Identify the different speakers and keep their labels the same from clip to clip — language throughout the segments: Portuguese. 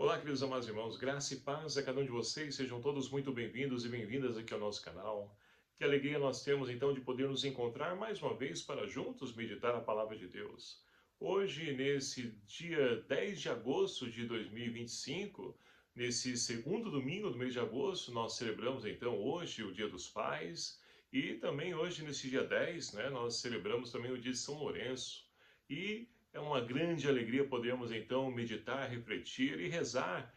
Speaker 1: Olá, queridos amados irmãos, graça e paz a cada um de vocês, sejam todos muito bem-vindos e bem-vindas aqui ao nosso canal. Que alegria nós temos então de poder nos encontrar mais uma vez para juntos meditar a palavra de Deus. Hoje, nesse dia 10 de agosto de 2025, nesse segundo domingo do mês de agosto, nós celebramos então hoje o Dia dos Pais e também hoje, nesse dia 10, nós celebramos também o dia de São Lourenço. E é uma grande alegria podermos então meditar, refletir e rezar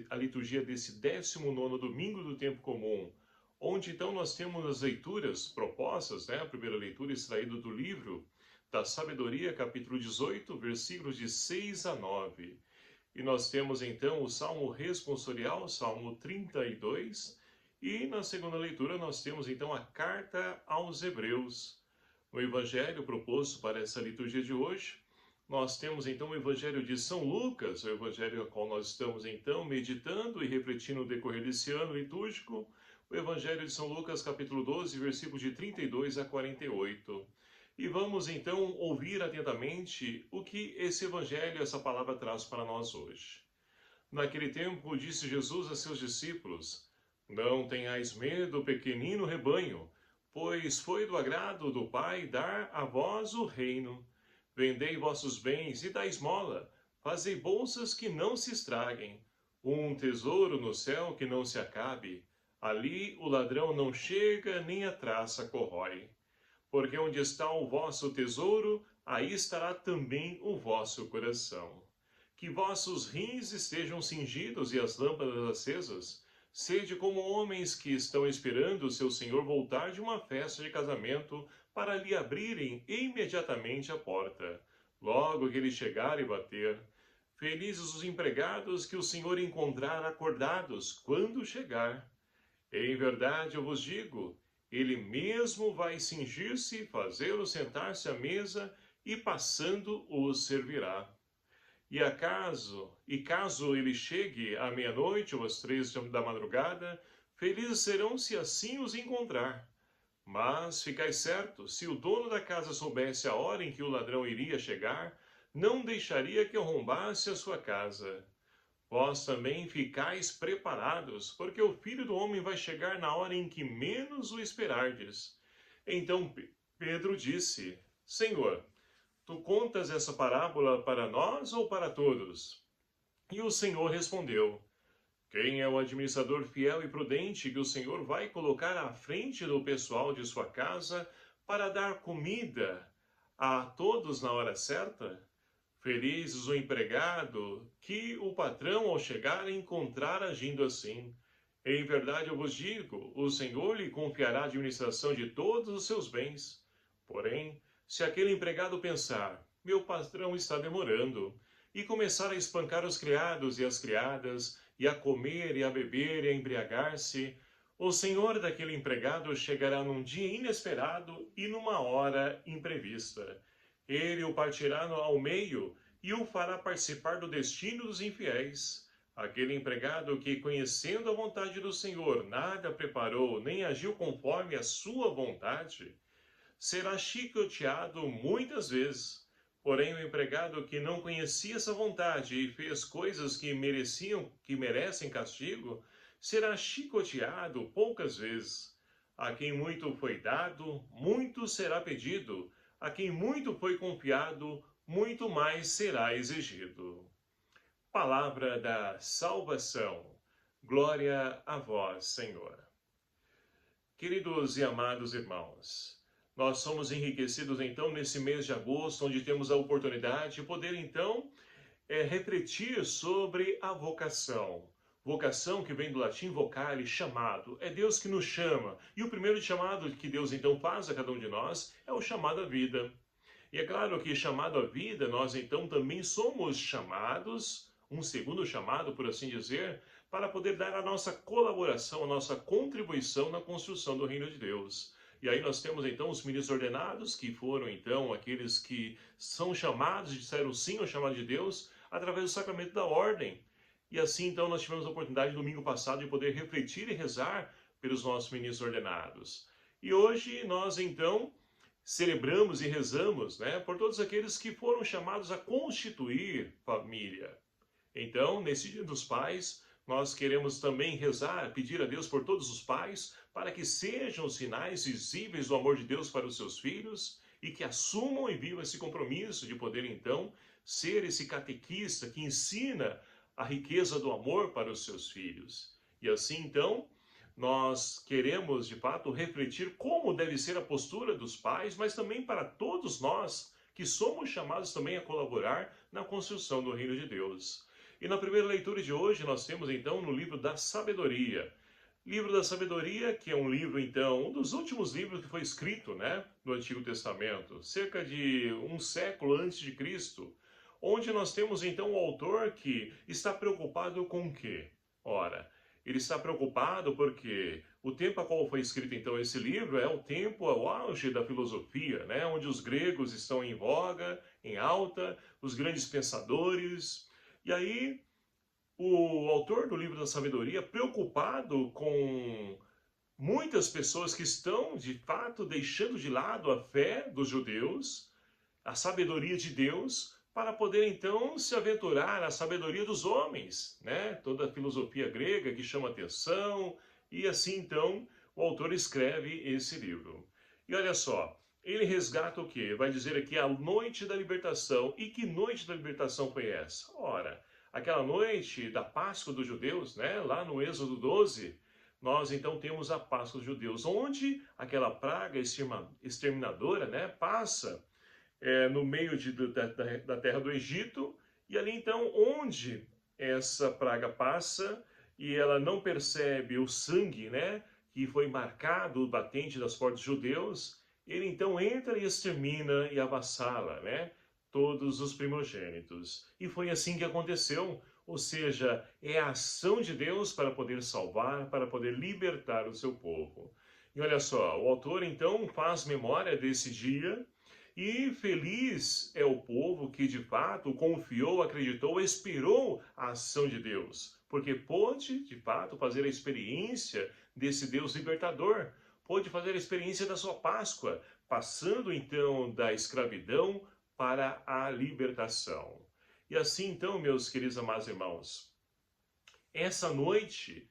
Speaker 1: a liturgia desse 19º domingo do tempo comum, onde então nós temos as leituras propostas, a primeira leitura extraída do livro da Sabedoria, capítulo 18, versículos de 6 a 9. E nós temos então o Salmo responsorial, Salmo 32, e na segunda leitura nós temos então a Carta aos Hebreus. No Evangelho proposto para essa liturgia de hoje, nós temos então o Evangelho de São Lucas, o Evangelho ao qual nós estamos então meditando e refletindo no decorrer desse ano litúrgico, o Evangelho de São Lucas, capítulo 12, versículos de 32 a 48. E vamos então ouvir atentamente o que esse Evangelho, essa palavra traz para nós hoje. Naquele tempo disse Jesus a seus discípulos: Não tenhais medo, pequenino rebanho, pois foi do agrado do Pai dar a vós o reino. Vendei vossos bens e dai esmola, fazei bolsas que não se estraguem, um tesouro no céu que não se acabe. Ali o ladrão não chega, nem a traça corrói. Porque onde está o vosso tesouro, aí estará também o vosso coração. Que vossos rins estejam cingidos e as lâmpadas acesas. Sede como homens que estão esperando o seu senhor voltar de uma festa de casamento, para lhe abrirem imediatamente a porta, logo que ele chegar e bater. Felizes os empregados que o Senhor encontrar acordados quando chegar. Em verdade eu vos digo, ele mesmo vai cingir-se e fazê-lo sentar-se à mesa, e passando os servirá. Caso ele chegue à meia-noite ou às 3 da madrugada, felizes serão se assim os encontrar. Mas ficai certo, se o dono da casa soubesse a hora em que o ladrão iria chegar, não deixaria que arrombasse a sua casa. Vós também ficais preparados, porque o Filho do Homem vai chegar na hora em que menos o esperardes. Então Pedro disse: Senhor, tu contas essa parábola para nós ou para todos? E o Senhor respondeu: Quem é o administrador fiel e prudente que o Senhor vai colocar à frente do pessoal de sua casa para dar comida a todos na hora certa? Felizes o empregado que o patrão, ao chegar, encontrar agindo assim. Em verdade eu vos digo, o Senhor lhe confiará a administração de todos os seus bens. Porém, se aquele empregado pensar: meu patrão está demorando, e começar a espancar os criados e as criadas, e a comer e a beber e a embriagar-se, o senhor daquele empregado chegará num dia inesperado e numa hora imprevista. Ele o partirá ao meio e o fará participar do destino dos infiéis. Aquele empregado que, conhecendo a vontade do Senhor, nada preparou nem agiu conforme a sua vontade, será chicoteado muitas vezes. Porém, o empregado que não conhecia essa vontade e fez coisas que merecem castigo, será chicoteado poucas vezes. A quem muito foi dado, muito será pedido. A quem muito foi confiado, muito mais será exigido. Palavra da salvação. Glória a vós, Senhor. Queridos e amados irmãos, nós somos enriquecidos então nesse mês de agosto, onde temos a oportunidade de poder então refletir sobre a vocação. Vocação que vem do latim vocare, chamado. É Deus que nos chama. E o primeiro chamado que Deus então faz a cada um de nós é o chamado à vida. E é claro que chamado à vida, nós então também somos chamados, um segundo chamado, por assim dizer, para poder dar a nossa colaboração, a nossa contribuição na construção do reino de Deus. E aí nós temos então os ministros ordenados, que foram então aqueles que são chamados e disseram sim ao chamado de Deus, através do sacramento da ordem. E assim então nós tivemos a oportunidade domingo passado de poder refletir e rezar pelos nossos ministros ordenados. E hoje nós então celebramos e rezamos por todos aqueles que foram chamados a constituir família. Então, nesse Dia dos Pais, nós queremos também rezar, pedir a Deus por todos os pais, para que sejam os sinais visíveis do amor de Deus para os seus filhos e que assumam e vivam esse compromisso de poder, então, ser esse catequista que ensina a riqueza do amor para os seus filhos. E assim, então, nós queremos, de fato, refletir como deve ser a postura dos pais, mas também para todos nós que somos chamados também a colaborar na construção do reino de Deus. E na primeira leitura de hoje nós temos então no livro da Sabedoria. Livro da Sabedoria, que é um livro então, um dos últimos livros que foi escrito, né, no Antigo Testamento, cerca de um século antes de Cristo, onde nós temos então o autor que está preocupado com o quê? Ora, ele está preocupado porque o tempo a qual foi escrito então esse livro é o tempo, o auge da filosofia, né, onde os gregos estão em voga, em alta, os grandes pensadores. E aí, o autor do livro da Sabedoria, preocupado com muitas pessoas que estão, de fato, deixando de lado a fé dos judeus, a sabedoria de Deus, para poder, então, se aventurar na sabedoria dos homens, né? Toda a filosofia grega que chama atenção, e assim, então, o autor escreve esse livro. E olha só, ele resgata o quê? Vai dizer aqui a noite da libertação. E que noite da libertação foi essa? Ora, aquela noite da Páscoa dos judeus, né? Lá no Êxodo 12, nós então temos a Páscoa dos judeus, onde aquela praga exterminadora, né, passa no meio da terra do Egito, e ali então onde essa praga passa e ela não percebe o sangue, né, que foi marcado o batente das portas dos judeus, ele então entra e extermina e avassala, né, todos os primogênitos. E foi assim que aconteceu, ou seja, é a ação de Deus para poder salvar, para poder libertar o seu povo. E olha só, o autor então faz memória desse dia, e feliz é o povo que de fato confiou, acreditou, esperou a ação de Deus, porque pôde de fato fazer a experiência desse Deus libertador, pôde fazer a experiência da sua Páscoa, passando então da escravidão para a libertação. E assim então, meus queridos amados irmãos, essa noite,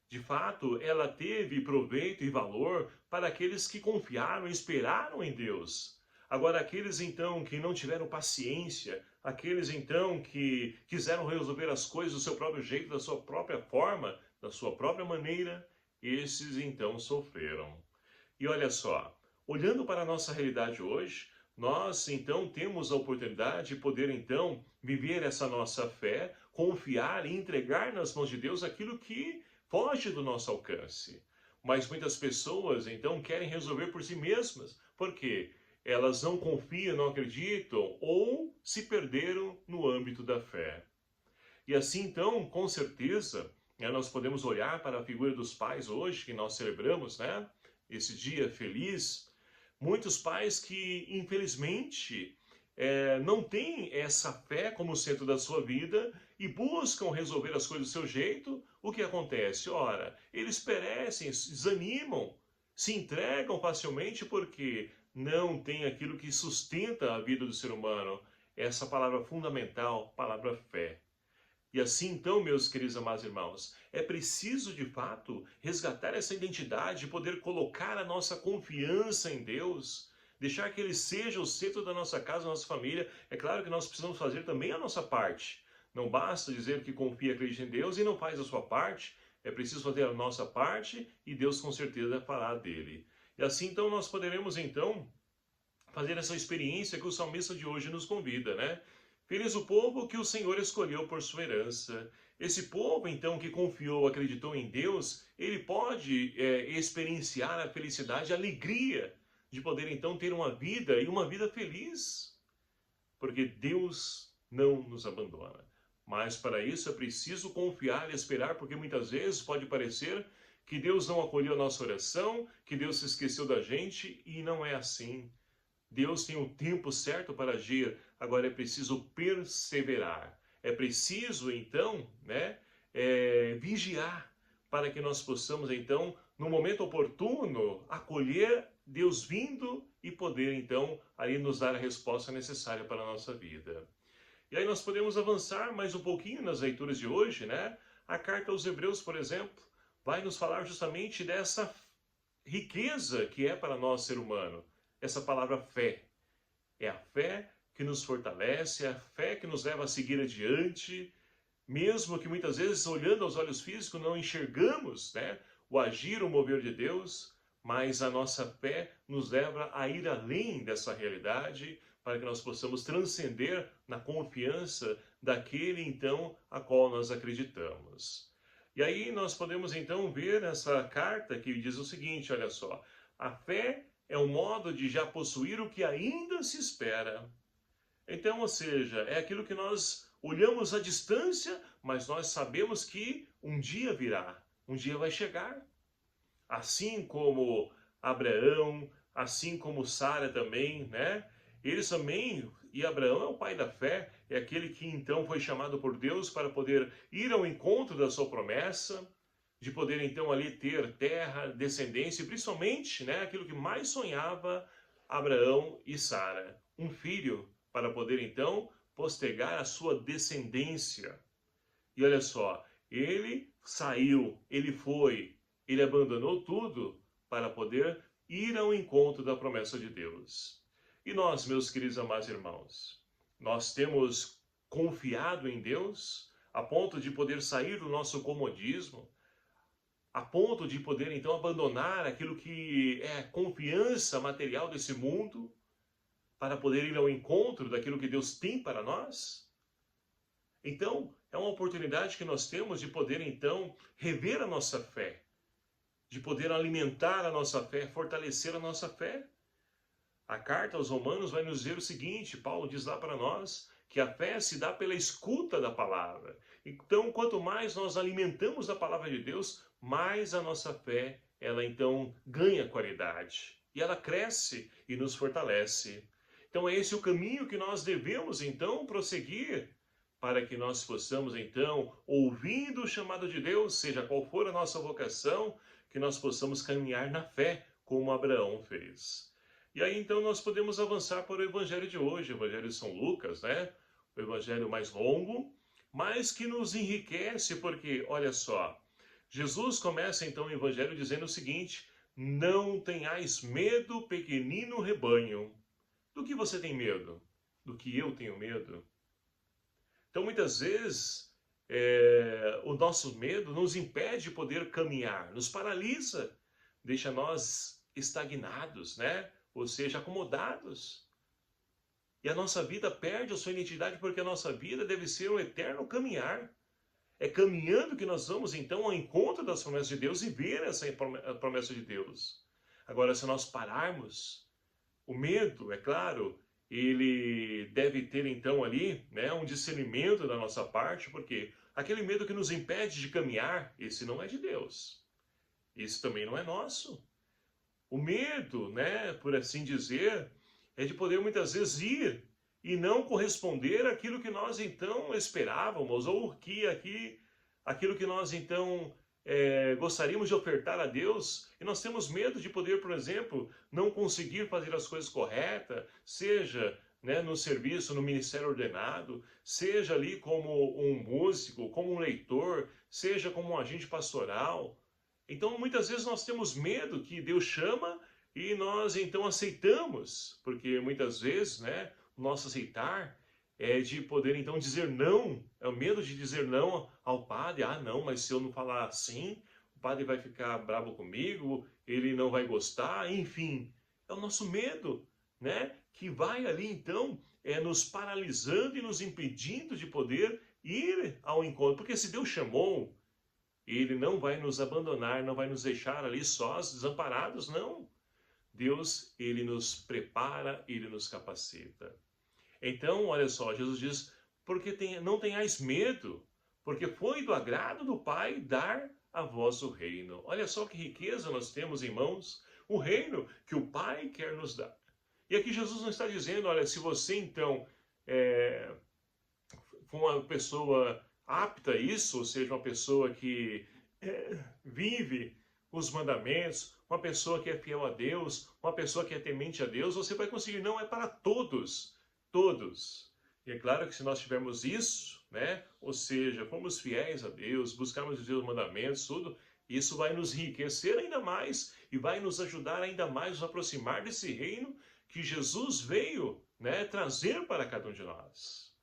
Speaker 1: de fato, ela teve proveito e valor para aqueles que confiaram e esperaram em Deus. Agora, aqueles então que não tiveram paciência, aqueles então que quiseram resolver as coisas do seu próprio jeito, da sua própria forma, da sua própria maneira, esses então sofreram. E olha só, olhando para a nossa realidade hoje, nós então temos a oportunidade de poder então viver essa nossa fé, confiar e entregar nas mãos de Deus aquilo que foge do nosso alcance. Mas muitas pessoas então querem resolver por si mesmas. Por quê? Elas não confiam, não acreditam ou se perderam no âmbito da fé. E assim então, com certeza, nós podemos olhar para a figura dos pais hoje, que nós celebramos, né? Esse dia feliz. Muitos pais que, infelizmente, não têm essa fé como centro da sua vida e buscam resolver as coisas do seu jeito. O que acontece? Ora, eles perecem, desanimam, se entregam facilmente porque não tem aquilo que sustenta a vida do ser humano. Essa palavra fundamental, palavra fé. E assim então, meus queridos amados irmãos, é preciso de fato resgatar essa identidade, poder colocar a nossa confiança em Deus, deixar que Ele seja o centro da nossa casa, da nossa família. É claro que nós precisamos fazer também a nossa parte. Não basta dizer que confia e acredita em Deus e não faz a sua parte. É preciso fazer a nossa parte e Deus com certeza fará dele. E assim então nós poderemos então fazer essa experiência que o salmista de hoje nos convida, né? Feliz o povo que o Senhor escolheu por sua herança. Esse povo, então, que confiou, acreditou em Deus, ele pode experienciar a felicidade, a alegria de poder, então, ter uma vida e uma vida feliz. Porque Deus não nos abandona. Mas para isso é preciso confiar e esperar, porque muitas vezes pode parecer que Deus não acolheu a nossa oração, que Deus se esqueceu da gente, e não é assim. Deus tem um tempo certo para agir, agora é preciso perseverar. É preciso, então, né, vigiar para que nós possamos, então, no momento oportuno, acolher Deus vindo e poder, então, aí nos dar a resposta necessária para a nossa vida. E aí nós podemos avançar mais um pouquinho nas leituras de hoje, né? A carta aos Hebreus, por exemplo, vai nos falar justamente dessa riqueza que é para nós ser humano, essa palavra fé. É a fé que nos fortalece, é a fé que nos leva a seguir adiante, mesmo que muitas vezes, olhando aos olhos físicos, não enxergamos, né, o agir, o mover de Deus, mas a nossa fé nos leva a ir além dessa realidade, para que nós possamos transcender na confiança daquele, então, a qual nós acreditamos. E aí nós podemos, então, ver essa carta que diz o seguinte, olha só, a fé é um modo de já possuir o que ainda se espera. Então, ou seja, é aquilo que nós olhamos à distância, mas nós sabemos que um dia virá, um dia vai chegar. Assim como Abraão, assim como Sara também, né? Eles também, e Abraão é o pai da fé, é aquele que então foi chamado por Deus para poder ir ao encontro da sua promessa, de poder então ali ter terra, descendência, e principalmente, né, aquilo que mais sonhava Abraão e Sara, um filho, para poder então postergar a sua descendência. E olha só, ele saiu, ele abandonou tudo para poder ir ao encontro da promessa de Deus. E nós, meus queridos amados irmãos, nós temos confiado em Deus a ponto de poder sair do nosso comodismo, a ponto de poder então abandonar aquilo que é confiança material desse mundo, para poder ir ao encontro daquilo que Deus tem para nós? Então, é uma oportunidade que nós temos de poder então rever a nossa fé, de poder alimentar a nossa fé, fortalecer a nossa fé. A carta aos Romanos vai nos dizer o seguinte, Paulo diz lá para nós, que a fé se dá pela escuta da palavra. Então, quanto mais nós alimentamos a palavra de Deus, mais a nossa fé, ela então ganha qualidade. E ela cresce e nos fortalece. Então, é esse o caminho que nós devemos então prosseguir, para que nós possamos então, ouvindo o chamado de Deus, seja qual for a nossa vocação, que nós possamos caminhar na fé, como Abraão fez. E aí então nós podemos avançar para o evangelho de hoje, o evangelho de São Lucas, né? O evangelho mais longo, mas que nos enriquece, porque, olha só, Jesus começa então o evangelho dizendo o seguinte, não tenhais medo, pequenino rebanho. Do que você tem medo? Do que eu tenho medo? Então, muitas vezes, o nosso medo nos impede de poder caminhar, nos paralisa, deixa nós estagnados, né? Ou seja, acomodados. E a nossa vida perde a sua identidade porque a nossa vida deve ser um eterno caminhar. É caminhando que nós vamos, então, ao encontro das promessas de Deus e ver essa promessa de Deus. Agora, se nós pararmos, o medo, é claro, ele deve ter então ali, né, um discernimento da nossa parte, porque aquele medo que nos impede de caminhar, esse não é de Deus. Esse também não é nosso. O medo, né, por assim dizer, é de poder muitas vezes ir e não corresponder àquilo que nós então esperávamos, ou aquilo que nós então gostaríamos de ofertar a Deus, e nós temos medo de poder, por exemplo, não conseguir fazer as coisas corretas, seja, né, no serviço, no ministério ordenado, seja ali como um músico, como um leitor, seja como um agente pastoral. Então, muitas vezes nós temos medo que Deus chama e nós então aceitamos, porque muitas vezes, né, o nosso aceitar é de poder então dizer não, é o medo de dizer não ao padre. Ah, não, mas se eu não falar assim, o padre vai ficar bravo comigo, ele não vai gostar, enfim. É o nosso medo, né, que vai ali então nos paralisando e nos impedindo de poder ir ao encontro. Porque se Deus chamou, Ele não vai nos abandonar, não vai nos deixar ali sós, desamparados, não. Deus, Ele nos prepara, Ele nos capacita. Então, olha só, Jesus diz, não tenhais medo, porque foi do agrado do Pai dar a vós o reino. Olha só que riqueza nós temos em mãos, o reino que o Pai quer nos dar. E aqui Jesus não está dizendo, olha, se você então for uma pessoa apta a isso, ou seja, uma pessoa que vive os mandamentos, uma pessoa que é fiel a Deus, uma pessoa que é temente a Deus, você vai conseguir. Não, é para todos, todos. E é claro que se nós tivermos isso, né, ou seja, formos fiéis a Deus, buscarmos os seus mandamentos, tudo, isso vai nos enriquecer ainda mais e vai nos ajudar ainda mais a nos aproximar desse reino que Jesus veio, né, trazer para cada um de nós.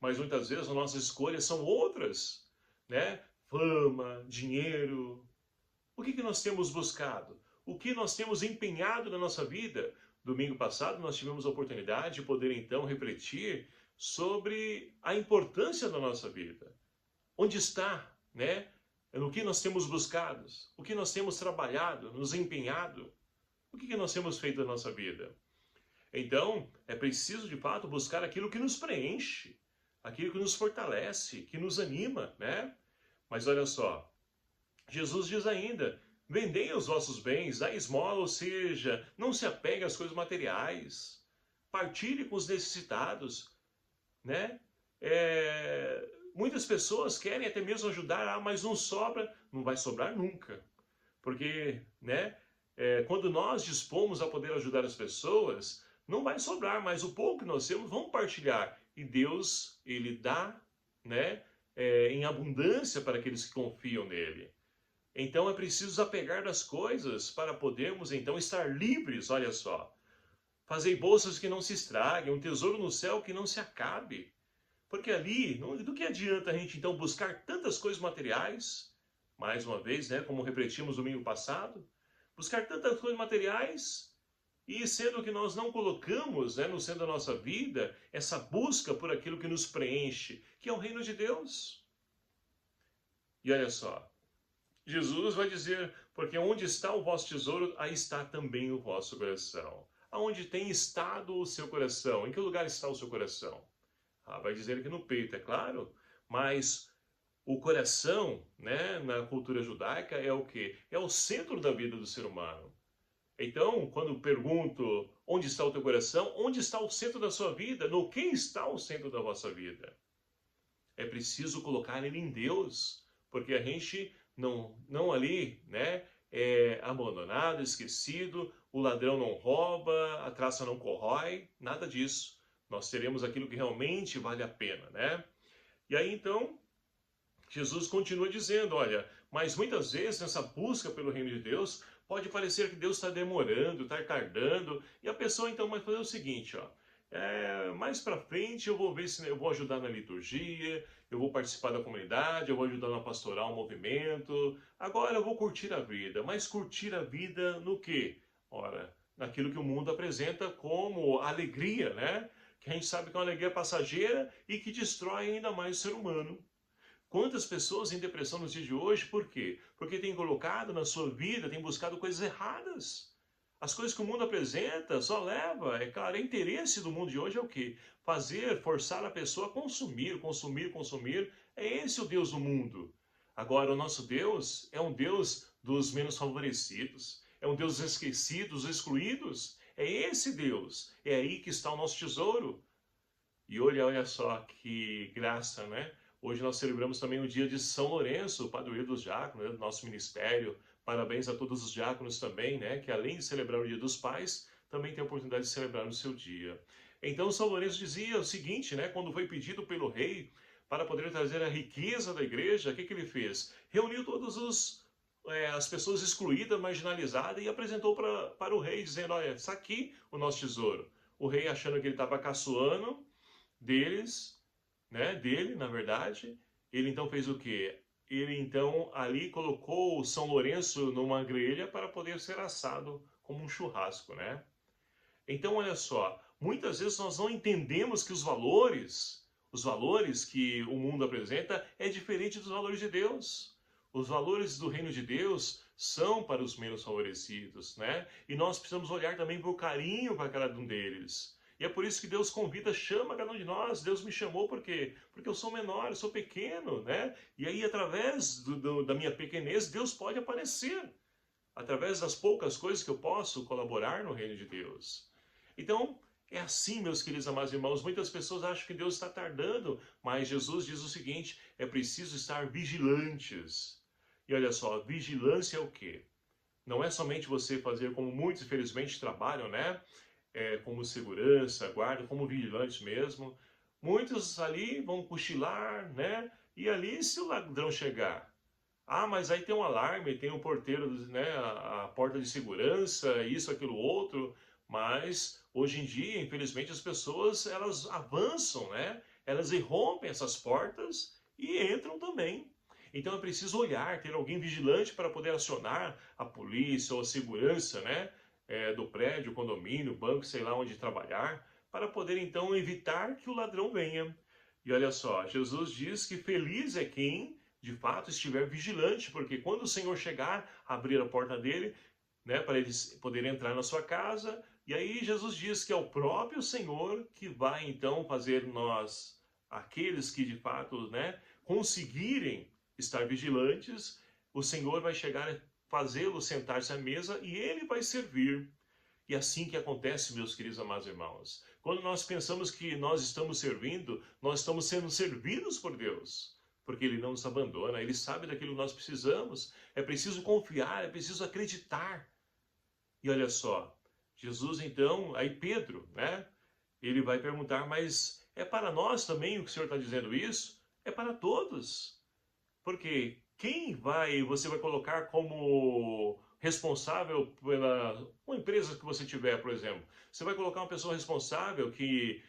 Speaker 1: Mas muitas vezes as nossas escolhas são outras, né? Fama, dinheiro. O que nós temos buscado? O que nós temos empenhado na nossa vida? Domingo passado nós tivemos a oportunidade de poder então refletir sobre a importância da nossa vida. Onde está, né? No que nós temos buscado? O que nós temos trabalhado, nos empenhado? O que nós temos feito na nossa vida? Então, é preciso de fato buscar aquilo que nos preenche, aquilo que nos fortalece, que nos anima, né? Mas olha só, Jesus diz ainda, vendei os vossos bens, dai esmola, ou seja, não se apegue às coisas materiais, partilhe com os necessitados, né? Muitas pessoas querem até mesmo ajudar, mas não sobra, não vai sobrar nunca, porque, né? Quando nós dispomos a poder ajudar as pessoas, não vai sobrar, mas o pouco que nós temos, vamos partilhar. E Deus, Ele dá, né, em abundância para aqueles que confiam nele. Então é preciso apegar das coisas para podermos então estar livres, olha só. Fazei bolsas que não se estraguem, um tesouro no céu que não se acabe. Porque ali, do que adianta a gente então buscar tantas coisas materiais? Mais uma vez, né, como refletimos no domingo passado, buscar tantas coisas materiais e sendo que nós não colocamos, né, no centro da nossa vida essa busca por aquilo que nos preenche, que é o reino de Deus. E olha só, Jesus vai dizer, porque onde está o vosso tesouro, aí está também o vosso coração. Aonde tem estado o seu coração? Em que lugar está o seu coração? Vai dizer que no peito, é claro, mas o coração, né, na cultura judaica é o quê? É o centro da vida do ser humano. Então, quando pergunto onde está o teu coração, onde está o centro da sua vida? No que está o centro da vossa vida? É preciso colocar ele em Deus, porque a gente não ali, né, é abandonado, esquecido, o ladrão não rouba, a traça não corrói, nada disso. Nós teremos aquilo que realmente vale a pena, né? E aí então, Jesus continua dizendo, olha, mas muitas vezes nessa busca pelo reino de Deus, pode parecer que Deus está demorando, está tardando, e a pessoa então vai fazer o seguinte, ó, mais para frente eu vou ver se eu vou ajudar na liturgia, eu vou participar da comunidade, eu vou ajudar na pastoral, movimento, agora eu vou curtir a vida, mas curtir a vida no quê? Ora, naquilo que o mundo apresenta como alegria, né? Que a gente sabe que é uma alegria passageira e que destrói ainda mais o ser humano. Quantas pessoas em depressão nos dias de hoje, por quê? Porque tem colocado na sua vida, tem buscado coisas erradas. As coisas que o mundo apresenta só leva, é claro, o interesse do mundo de hoje é o quê? Fazer, forçar a pessoa a consumir, consumir, consumir. É esse o Deus do mundo. Agora, o nosso Deus é um Deus dos menos favorecidos. É um Deus dos esquecidos, excluídos. É esse Deus. É aí que está o nosso tesouro. E olha só que graça, né? Hoje nós celebramos também o dia de São Lourenço, o padroeiro dos diáconos, né, do nosso ministério. Parabéns a todos os diáconos também, né? Que além de celebrar o dia dos pais, também tem a oportunidade de celebrar o seu dia. Então São Lourenço dizia o seguinte, né? Quando foi pedido pelo rei para poder trazer a riqueza da igreja, o que ele fez? Reuniu todas as pessoas excluídas, marginalizadas e apresentou para o rei, dizendo, olha, está aqui o nosso tesouro. O rei achando que ele estava caçoando dele, na verdade, ele então fez o quê? Ele então ali colocou o São Lourenço numa grelha para poder ser assado como um churrasco, né? Então, olha só, muitas vezes nós não entendemos que os valores que o mundo apresenta é diferente dos valores de Deus. Os valores do reino de Deus são para os menos favorecidos, né? E nós precisamos olhar também por carinho para cada um deles. E é por isso que Deus convida, chama cada um de nós. Deus me chamou por quê? Porque eu sou menor, eu sou pequeno, né? E aí, através da minha pequenez, Deus pode aparecer. Através das poucas coisas que eu posso colaborar no reino de Deus. Então, é assim, meus queridos amados irmãos. Muitas pessoas acham que Deus está tardando, mas Jesus diz o seguinte, é preciso estar vigilantes. E olha só, vigilância é o quê? Não é somente você fazer como muitos, infelizmente, trabalham, né? Como segurança, guarda, como vigilantes mesmo. Muitos ali vão cochilar, né? E ali, se o ladrão chegar, ah, mas aí tem um alarme, tem um porteiro, né? A porta de segurança, isso, aquilo, outro. Mas hoje em dia, infelizmente, as pessoas elas avançam, né? Elas irrompem essas portas e entram também. Então é preciso olhar, ter alguém vigilante para poder acionar a polícia ou a segurança, né? Do prédio, condomínio, banco, sei lá onde trabalhar, para poder então evitar que o ladrão venha. E olha só, Jesus diz que feliz é quem de fato estiver vigilante, porque quando o Senhor chegar, abrir a porta dele, né, para eles poderem entrar na sua casa, e aí Jesus diz que é o próprio Senhor que vai então fazer nós, aqueles que de fato, né, conseguirem estar vigilantes, o Senhor vai chegar e fazê-lo sentar-se à mesa e ele vai servir. E assim que acontece, meus queridos amados irmãos. Quando nós pensamos que nós estamos servindo, nós estamos sendo servidos por Deus. Porque Ele não nos abandona, Ele sabe daquilo que nós precisamos. É preciso confiar, é preciso acreditar. E olha só, Jesus então, aí Pedro, né? Ele vai perguntar, mas é para nós também o que o Senhor está dizendo isso? É para todos. Porque quem você vai colocar como responsável pela uma empresa que você tiver, por exemplo? Você vai colocar uma pessoa responsável que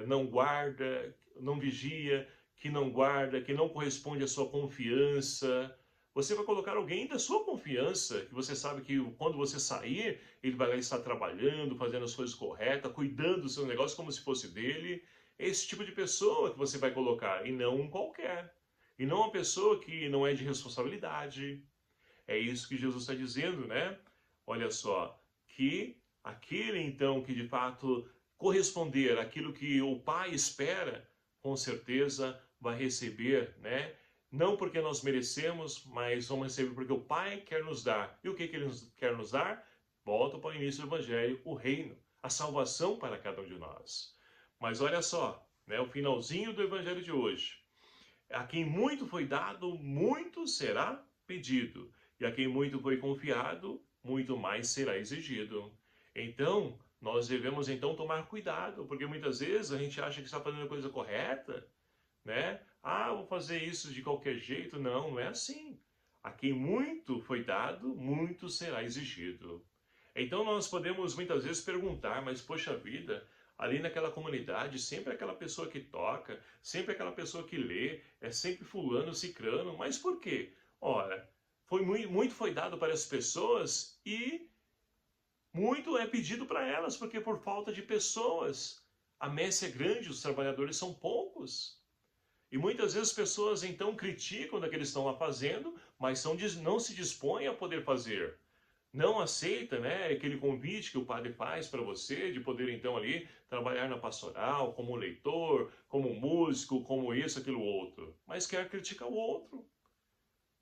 Speaker 1: não guarda, não vigia, que não guarda, que não corresponde à sua confiança. Você vai colocar alguém da sua confiança, que você sabe que quando você sair, ele vai lá estar trabalhando, fazendo as coisas corretas, cuidando do seu negócio como se fosse dele. É esse tipo de pessoa que você vai colocar, e não um qualquer. E não uma pessoa que não é de responsabilidade. É isso que Jesus está dizendo, né? Olha só, que aquele então que de fato corresponder àquilo que o Pai espera, com certeza vai receber, né? Não porque nós merecemos, mas vamos receber porque o Pai quer nos dar. E o que Ele quer nos dar? Volta para o início do Evangelho, o reino, a salvação para cada um de nós. Mas olha só, né? O finalzinho do Evangelho de hoje. A quem muito foi dado, muito será pedido. E a quem muito foi confiado, muito mais será exigido. Então, nós devemos então tomar cuidado, porque muitas vezes a gente acha que está fazendo a coisa correta, né? Ah, vou fazer isso de qualquer jeito. Não, não é assim. A quem muito foi dado, muito será exigido. Então nós podemos muitas vezes perguntar, mas poxa vida, ali naquela comunidade, sempre aquela pessoa que toca, sempre aquela pessoa que lê, é sempre fulano, cicrano, mas por quê? Ora, muito foi dado para as pessoas e muito é pedido para elas, porque por falta de pessoas. A messe é grande, os trabalhadores são poucos. E muitas vezes as pessoas então criticam daquilo que eles estão lá fazendo, mas não se dispõem a poder fazer. Não aceita, né, aquele convite que o padre faz para você de poder então ali trabalhar na pastoral, como leitor, como músico, como isso, aquilo, outro. Mas quer criticar o outro.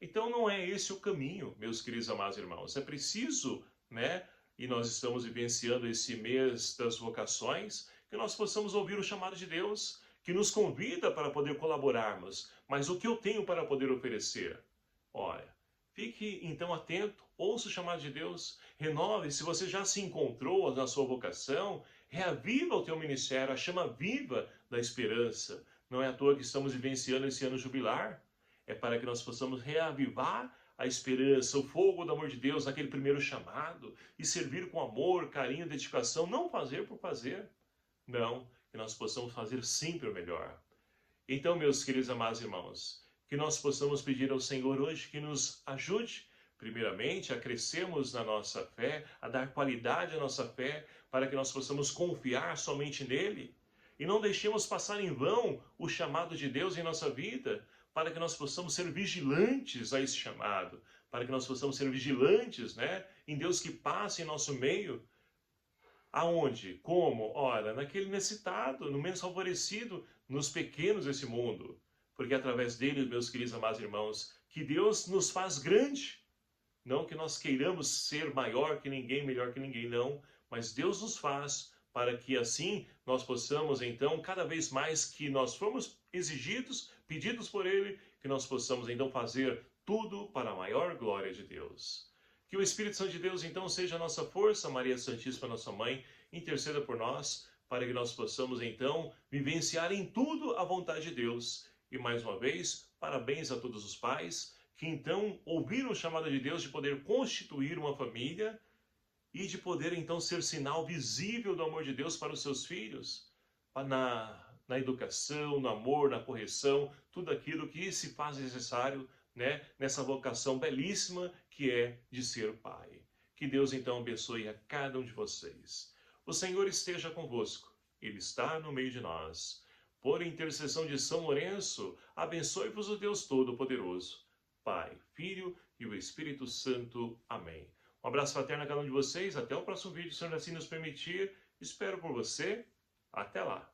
Speaker 1: Então não é esse o caminho, meus queridos amados irmãos. É preciso, né, e nós estamos vivenciando esse mês das vocações, que nós possamos ouvir o chamado de Deus, que nos convida para poder colaborarmos. Mas o que eu tenho para poder oferecer? Olha, fique então atento, ouça o chamado de Deus, renove, se você já se encontrou na sua vocação, reaviva o teu ministério, a chama viva da esperança. Não é à toa que estamos vivenciando esse ano jubilar, é para que nós possamos reavivar a esperança, o fogo do amor de Deus naquele primeiro chamado e servir com amor, carinho, dedicação, não fazer por fazer, não, que nós possamos fazer sempre o melhor. Então, meus queridos amados irmãos, que nós possamos pedir ao Senhor hoje que nos ajude, primeiramente, a crescermos na nossa fé, a dar qualidade à nossa fé, para que nós possamos confiar somente nele. E não deixemos passar em vão o chamado de Deus em nossa vida, para que nós possamos ser vigilantes a esse chamado, para que nós possamos ser vigilantes, né, em Deus que passa em nosso meio. Aonde? Como? Ora, naquele necessitado, no menos favorecido, nos pequenos desse mundo. Porque através dele, meus queridos amados irmãos, que Deus nos faz grande. Não que nós queiramos ser maior que ninguém, melhor que ninguém, não. Mas Deus nos faz para que assim nós possamos, então, cada vez mais que nós formos exigidos, pedidos por Ele, que nós possamos, então, fazer tudo para a maior glória de Deus. Que o Espírito Santo de Deus, então, seja a nossa força, Maria Santíssima, nossa Mãe, interceda por nós, para que nós possamos então vivenciar em tudo a vontade de Deus. E mais uma vez, parabéns a todos os pais que então ouviram o chamado de Deus de poder constituir uma família e de poder então ser sinal visível do amor de Deus para os seus filhos, na educação, no amor, na correção, tudo aquilo que se faz necessário, né, nessa vocação belíssima que é de ser pai. Que Deus então abençoe a cada um de vocês. O Senhor esteja convosco, Ele está no meio de nós. Por intercessão de São Lourenço, abençoe-vos o Deus Todo-Poderoso, Pai, Filho e o Espírito Santo. Amém. Um abraço fraterno a cada um de vocês. Até o próximo vídeo, se o Senhor assim nos permitir. Espero por você. Até lá.